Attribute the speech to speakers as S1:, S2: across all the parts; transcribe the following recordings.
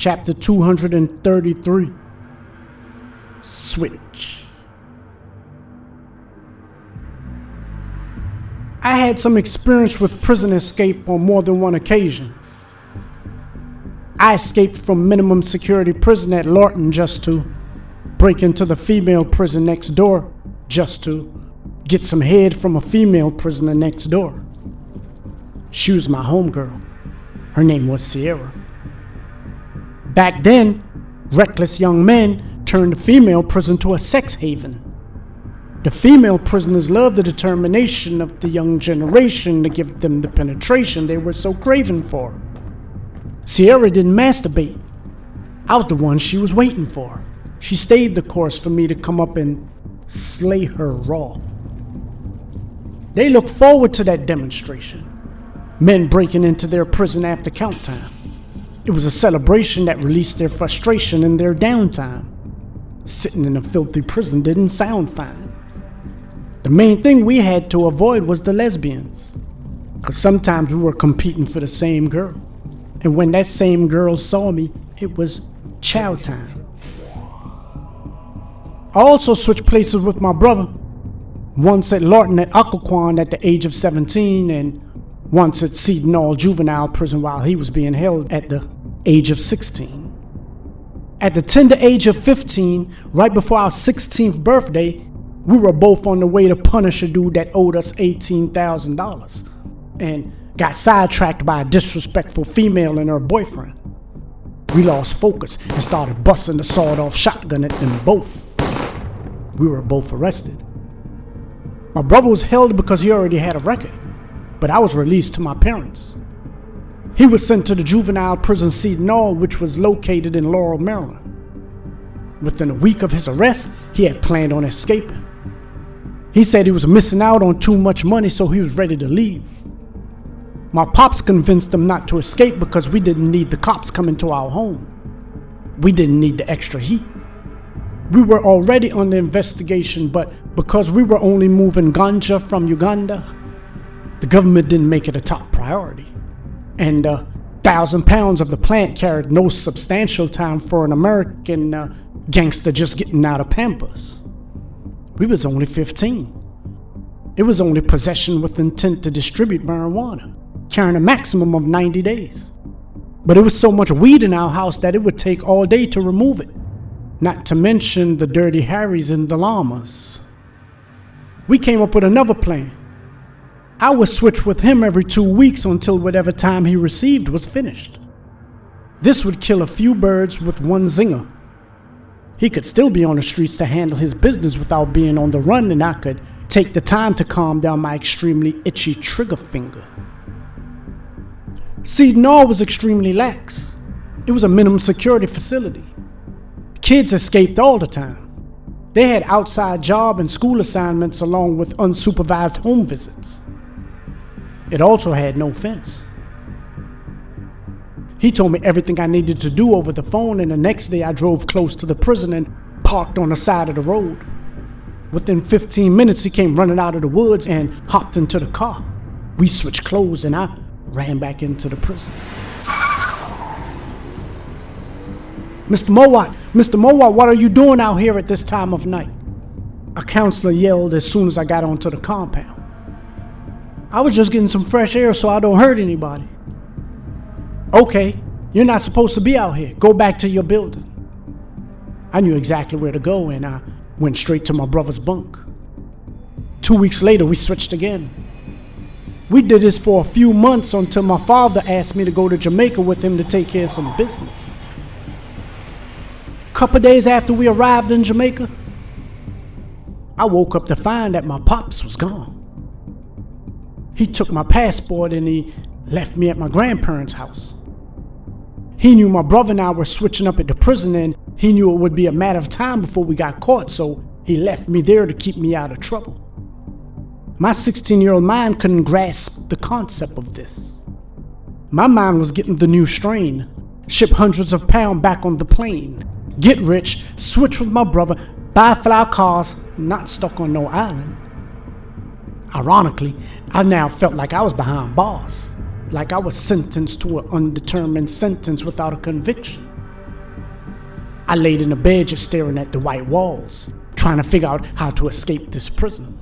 S1: Chapter 233. Switch. I had some experience with prison escape on more than one occasion. I escaped from minimum security prison at Lorton just to break into the female prison next door, just to get some head from a female prisoner next door. She was my homegirl. Her name was Cedar. Back then, reckless young men turned the female prison to a sex haven. The female prisoners loved the determination of the young generation to give them the penetration they were so craving for. Sierra didn't masturbate. I was the one she was waiting for. She stayed the course for me to come up and slay her raw. They looked forward to that demonstration. Men breaking into their prison after count time. It was a celebration that released their frustration in their downtime. Sitting in a filthy prison didn't sound fine. The main thing we had to avoid was the lesbians, because sometimes we were competing for the same girl. And when that same girl saw me, it was chow time. I also switched places with my brother. Once at Lorton at Occoquan at the age of 17, and once at Cedar Knoll juvenile prison while he was being held at the age of 16. At the tender age of 15, right before our 16th birthday, we were both on the way to punish a dude that owed us $18,000 and got sidetracked by a disrespectful female and her boyfriend. We lost focus and started busting the sawed-off shotgun at them both. We were both arrested. My brother was held because he already had a record, but I was released to my parents. He was sent to the juvenile prison Cedar Knoll, which was located in Laurel, Maryland. Within a week of his arrest, he had planned on escaping. He said he was missing out on too much money, so he was ready to leave. My pops convinced him not to escape because we didn't need the cops coming to our home. We didn't need the extra heat. We were already under investigation, but because we were only moving ganja from Uganda, the government didn't make it a top priority. And 1,000 pounds of the plant carried no substantial time for an American gangster just getting out of Pampers. We was only 15. It was only possession with intent to distribute marijuana, carrying a maximum of 90 days. But it was so much weed in our house that it would take all day to remove it, not to mention the Dirty Harrys and the llamas. We came up with another plan. I would switch with him every 2 weeks until whatever time he received was finished. This would kill a few birds with one zinger. He could still be on the streets to handle his business without being on the run, and I could take the time to calm down my extremely itchy trigger finger. Cedar Knoll was extremely lax. It was a minimum security facility. Kids escaped all the time. They had outside job and school assignments along with unsupervised home visits. It also had no fence. He told me everything I needed to do over the phone, and the next day I drove close to the prison and parked on the side of the road. Within 15 minutes, he came running out of the woods and hopped into the car. We switched clothes and I ran back into the prison. Mr. Mowat, what are you doing out here at this time of night? A counselor yelled as soon as I got onto the compound. I was just getting some fresh air so I don't hurt anybody. Okay, you're not supposed to be out here. Go back to your building. I knew exactly where to go, and I went straight to my brother's bunk. 2 weeks later, we switched again. We did this for a few months until my father asked me to go to Jamaica with him to take care of some business. A couple days after we arrived in Jamaica, I woke up to find that my pops was gone. He took my passport and he left me at my grandparents' house. He knew my brother and I were switching up at the prison, and he knew it would be a matter of time before we got caught, so he left me there to keep me out of trouble. My 16-year-old mind couldn't grasp the concept of this. My mind was getting the new strain, ship hundreds of pounds back on the plane, get rich, switch with my brother, buy fly cars, not stuck on no island. Ironically, I now felt like I was behind bars, like I was sentenced to an undetermined sentence without a conviction. I laid in the bed just staring at the white walls, trying to figure out how to escape this prison.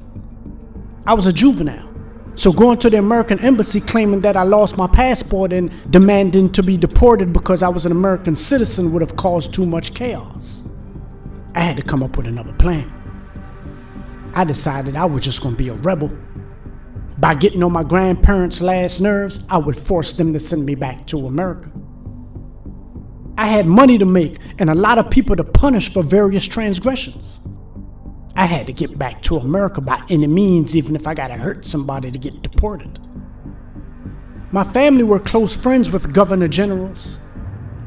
S1: I was a juvenile, so going to the American embassy claiming that I lost my passport and demanding to be deported because I was an American citizen would have caused too much chaos. I had to come up with another plan. I decided I was just going to be a rebel. By getting on my grandparents' last nerves, I would force them to send me back to America. I had money to make and a lot of people to punish for various transgressions. I had to get back to America by any means, even if I gotta hurt somebody to get deported. My family were close friends with governor generals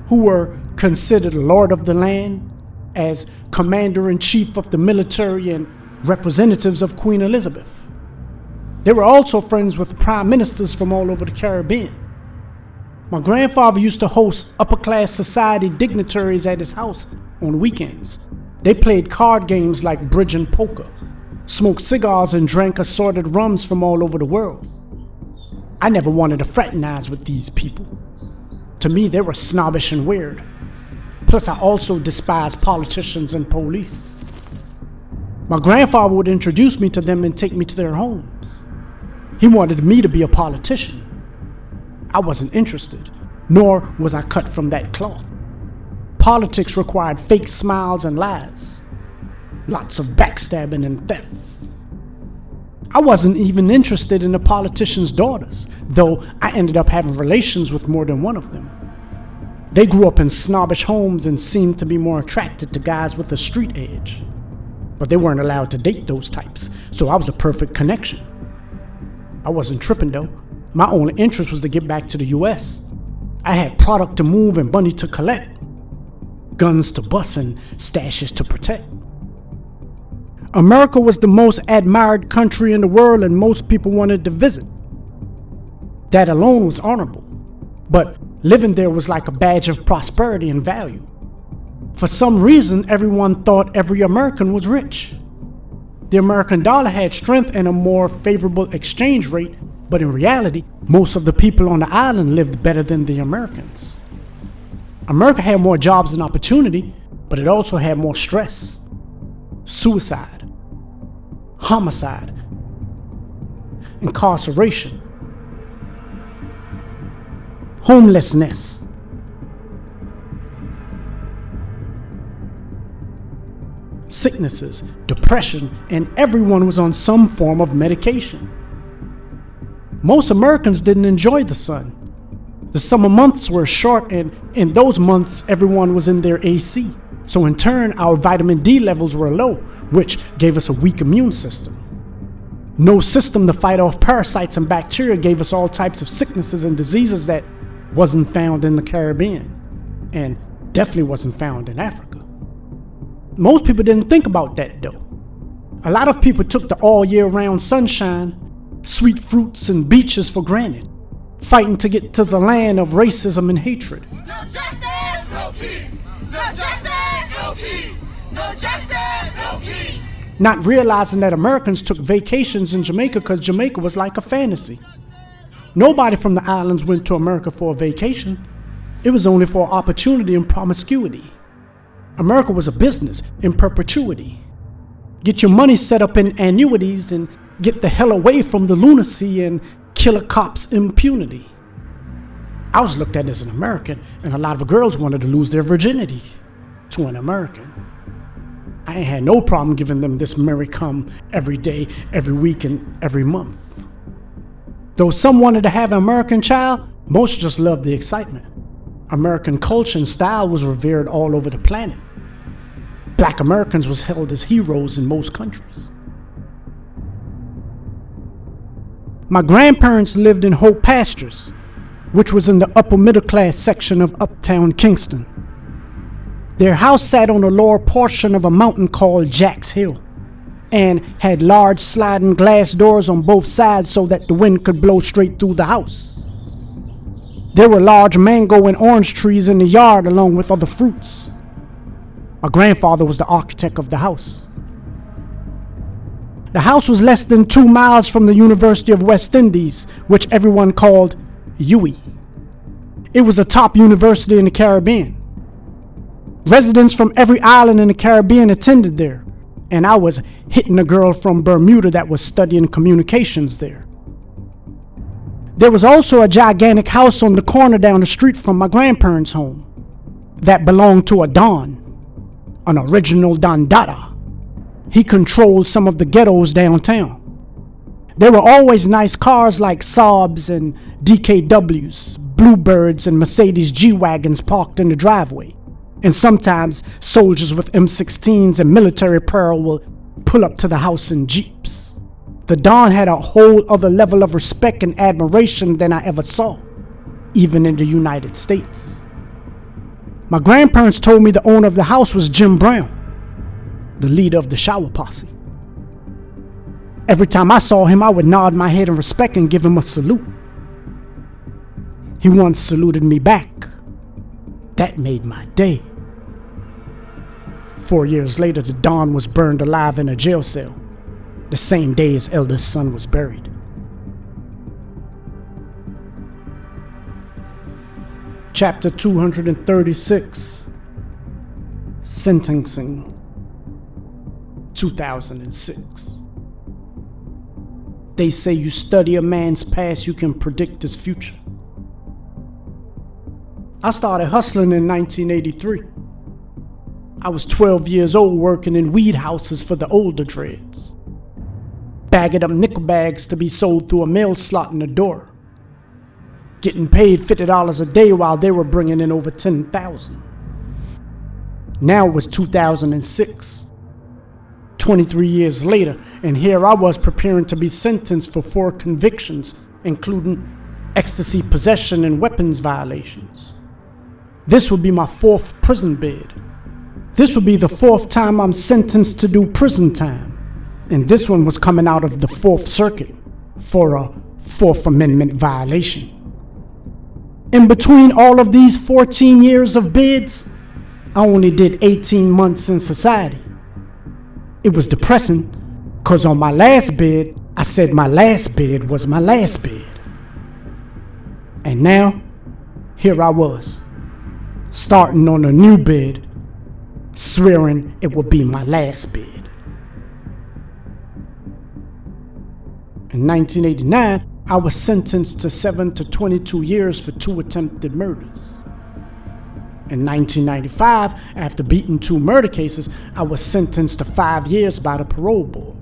S1: who were considered lord of the land, as commander-in-chief of the military and representatives of Queen Elizabeth. They were also friends with prime ministers from all over the Caribbean. My grandfather used to host upper-class society dignitaries at his house on weekends. They played card games like bridge and poker, smoked cigars and drank assorted rums from all over the world. I never wanted to fraternize with these people. To me, they were snobbish and weird. Plus, I also despised politicians and police. My grandfather would introduce me to them and take me to their homes. He wanted me to be a politician. I wasn't interested, nor was I cut from that cloth. Politics required fake smiles and lies, lots of backstabbing and theft. I wasn't even interested in the politicians' daughters, though I ended up having relations with more than one of them. They grew up in snobbish homes and seemed to be more attracted to guys with a street edge. But they weren't allowed to date those types, so I was a perfect connection. I wasn't tripping though. My only interest was to get back to the US. I had product to move and money to collect, guns to bust and stashes to protect. America was the most admired country in the world and most people wanted to visit. That alone was honorable, but living there was like a badge of prosperity and value. For some reason, everyone thought every American was rich. The American dollar had strength and a more favorable exchange rate, but in reality, most of the people on the island lived better than the Americans. America had more jobs and opportunity, but it also had more stress, suicide, homicide, incarceration, homelessness. Sicknesses, depression, and everyone was on some form of medication. Most Americans didn't enjoy the sun. The summer months were short, and in those months, everyone was in their AC. So in turn, our vitamin D levels were low, which gave us a weak immune system. No system to fight off parasites and bacteria gave us all types of sicknesses and diseases that wasn't found in the Caribbean, and definitely wasn't found in Africa. Most people didn't think about that though. A lot of people took the all year round sunshine, sweet fruits and beaches for granted, fighting to get to the land of racism and hatred.
S2: No justice, no peace. No justice, no peace. No justice, no peace.
S1: Not realizing that Americans took vacations in Jamaica because Jamaica was like a fantasy. Nobody from the islands went to America for a vacation. It was only for opportunity and promiscuity. America was a business in perpetuity. Get your money set up in annuities and get the hell away from the lunacy and killer cops' impunity. I was looked at as an American, and a lot of girls wanted to lose their virginity to an American. I ain't had no problem giving them this Mary come every day, every week, and every month. Though some wanted to have an American child, most just loved the excitement. American culture and style was revered all over the planet. Black Americans was held as heroes in most countries. My grandparents lived in Hope Pastures, which was in the upper middle class section of uptown Kingston. Their house sat on the lower portion of a mountain called Jack's Hill and had large sliding glass doors on both sides so that the wind could blow straight through the house. There were large mango and orange trees in the yard along with other fruits. My grandfather was the architect of the house. The house was less than 2 miles from the University of West Indies, which everyone called UWI. It was the top university in the Caribbean. Residents from every island in the Caribbean attended there, and I was hitting a girl from Bermuda that was studying communications there. There was also a gigantic house on the corner down the street from my grandparents' home that belonged to a Don, an original Don Dada. He controlled some of the ghettos downtown. There were always nice cars like Saabs and DKWs, Bluebirds and Mercedes G-Wagons parked in the driveway. And sometimes soldiers with M16s and military apparel will pull up to the house in Jeeps. The Don had a whole other level of respect and admiration than I ever saw, even in the United States. My grandparents told me the owner of the house was Jim Brown, the leader of the shower posse. Every time I saw him, I would nod my head in respect and give him a salute. He once saluted me back. That made my day. 4 years later, the Don was burned alive in a jail cell, the same day his eldest son was buried. Chapter 236, Sentencing, 2006. They say you study a man's past, you can predict his future. I started hustling in 1983. I was 12 years old working in weed houses for the older dreads, bagging up nickel bags to be sold through a mail slot in the door, getting paid $50 a day while they were bringing in over $10,000. Now it was 2006, 23 years later, and here I was preparing to be sentenced for 4 convictions, including ecstasy possession and weapons violations. This would be my 4th prison bid. This would be the 4th time I'm sentenced to do prison time. And this one was coming out of the 4th Circuit for a 4th Amendment violation. In between all of these 14 years of bids, I only did 18 months in society. It was depressing, because on my last bid, I said my last bid was my last bid. And now, here I was, starting on a new bid, swearing it would be my last bid. In 1989, I was sentenced to 7 to 22 years for 2 attempted murders. In 1995, after beating 2 murder cases, I was sentenced to 5 years by the parole board.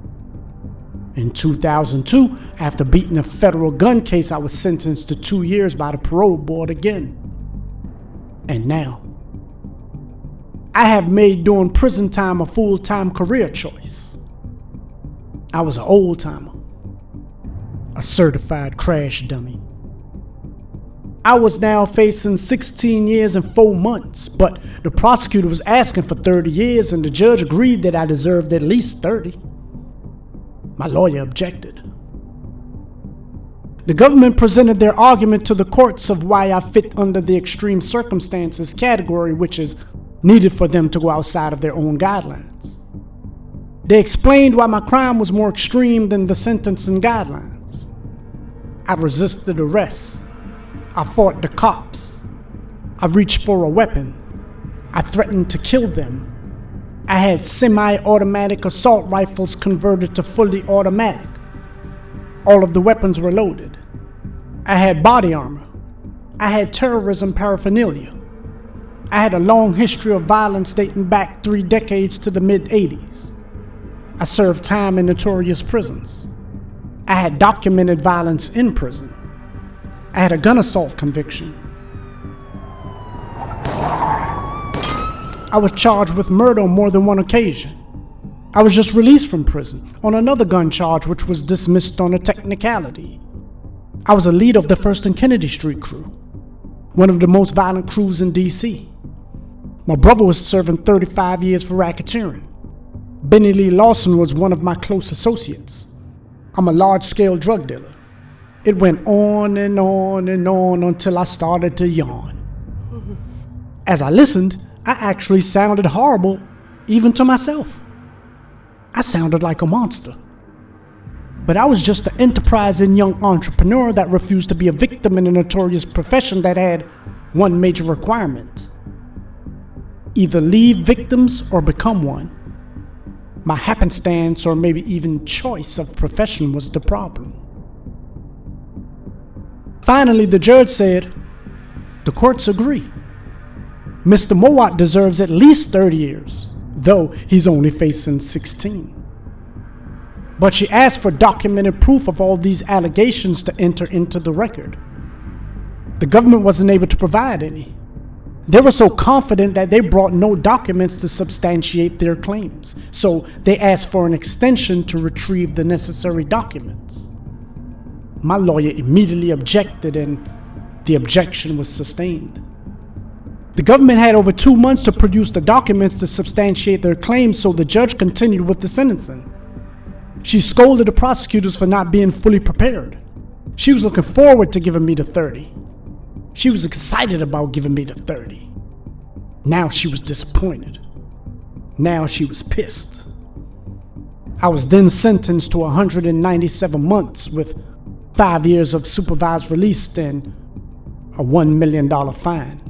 S1: In 2002, after beating a federal gun case, I was sentenced to 2 years by the parole board again. And now, I have made doing prison time a full-time career choice. I was an old-timer, a certified crash dummy. I was now facing 16 years and 4 months, but the prosecutor was asking for 30 years and the judge agreed that I deserved at least 30. My lawyer objected. The government presented their argument to the courts of why I fit under the extreme circumstances category, which is needed for them to go outside of their own guidelines. They explained why my crime was more extreme than the sentencing guidelines. I resisted arrest. I fought the cops. I reached for a weapon. I threatened to kill them. I had semi-automatic assault rifles converted to fully automatic. All of the weapons were loaded. I had body armor. I had terrorism paraphernalia. I had a long history of violence dating back 3 decades to the mid-'80s. I served time in notorious prisons. I had documented violence in prison. I had a gun assault conviction. I was charged with murder on more than 1 occasion. I was just released from prison on another gun charge which was dismissed on a technicality. I was a leader of the 1st and Kennedy Street crew, one of the most violent crews in DC. My brother was serving 35 years for racketeering. Benny Lee Lawson was one of my close associates. I'm a large-scale drug dealer. It went on and on and on until I started to yawn. As I listened, I actually sounded horrible, even to myself. I sounded like a monster. But I was just an enterprising young entrepreneur that refused to be a victim in a notorious profession that had one major requirement: either leave victims or become one. My happenstance or maybe even choice of profession was the problem. Finally, the judge said, "The courts agree. Mr. Mowat deserves at least 30 years, though he's only facing 16. But she asked for documented proof of all these allegations to enter into the record. The government wasn't able to provide any. They were so confident that they brought no documents to substantiate their claims, so they asked for an extension to retrieve the necessary documents. My lawyer immediately objected, and the objection was sustained. The government had over 2 months to produce the documents to substantiate their claims, so the judge continued with the sentencing. She scolded the prosecutors for not being fully prepared. She was looking forward to giving me the 30. She was excited about giving me the 30. Now she was disappointed. Now she was pissed. I was then sentenced to 197 months with 5 years of supervised release and a $1 million fine.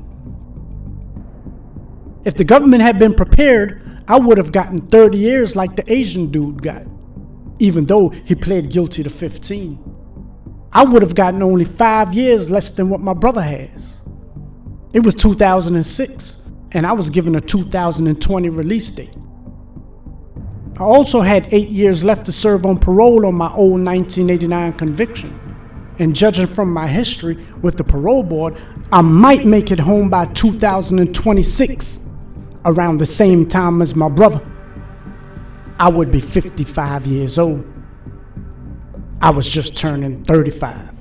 S1: If the government had been prepared, I would have gotten 30 years like the Asian dude got, even though he pled guilty to 15. I would have gotten only 5 years less than what my brother has. It was 2006, and I was given a 2020 release date. I also had 8 years left to serve on parole on my old 1989 conviction. And judging from my history with the parole board, I might make it home by 2026, around the same time as my brother. I would be 55 years old. I was just turning 35.